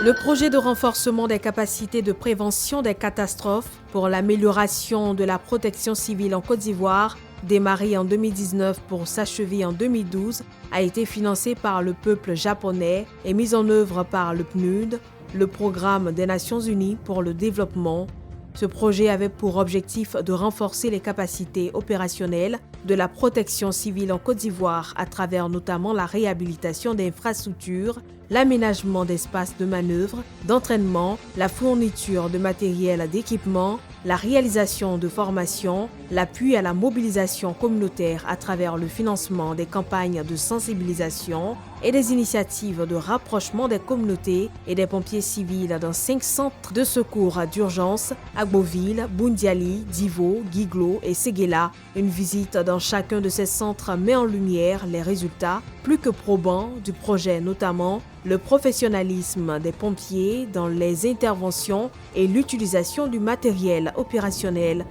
Le projet de renforcement des capacités de prévention des catastrophes pour l'amélioration de la protection civile en Côte d'Ivoire, démarré en 2019 pour s'achever en 2012, a été financé par le peuple japonais et mis en œuvre par le PNUD, le Programme des Nations Unies pour le développement. Ce projet avait pour objectif de renforcer les capacités opérationnelles de la protection civile en Côte d'Ivoire à travers notamment la réhabilitation d'infrastructures, l'aménagement d'espaces de manœuvre, d'entraînement, la fourniture de matériel d'équipement, la réalisation de formations, l'appui à la mobilisation communautaire à travers le financement des campagnes de sensibilisation et des initiatives de rapprochement des communautés et des pompiers civils dans 5 centres de secours d'urgence à Gboville, Boundiali, Divo, Guiglo et Séguéla. Une visite dans chacun de ces centres met en lumière les résultats plus que probants du projet, notamment le professionnalisme des pompiers dans les interventions et l'utilisation du matériel opérationnel.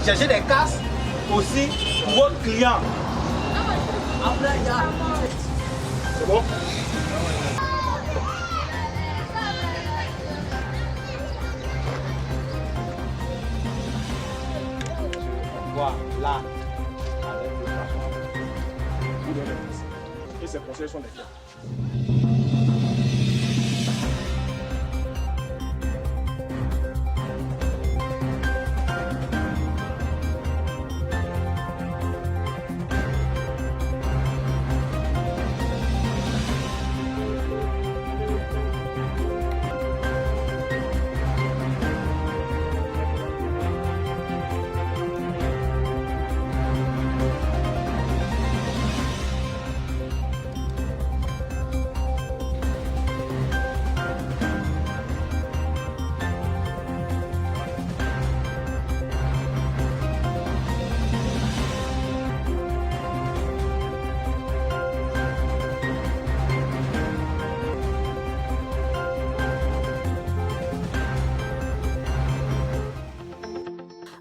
Cherchez des casques aussi pour vos clients. C'est bon? là, avec le poisson, pour les remercier. Et ces conseils sont les faits.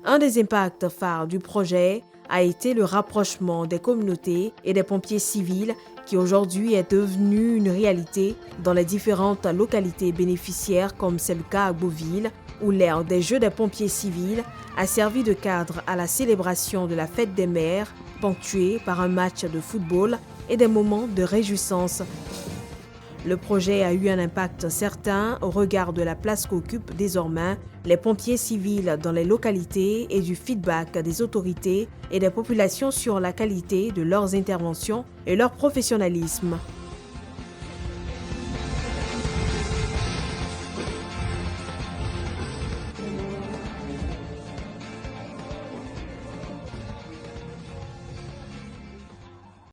Un des impacts phares du projet a été le rapprochement des communautés et des pompiers civils qui aujourd'hui est devenu une réalité dans les différentes localités bénéficiaires comme c'est le cas à Beauville où l'aire des Jeux des pompiers civils a servi de cadre à la célébration de la fête des mères ponctuée par un match de football et des moments de réjouissance. Le projet a eu un impact certain au regard de la place qu'occupent désormais les pompiers civils dans les localités et du feedback des autorités et des populations sur la qualité de leurs interventions et leur professionnalisme.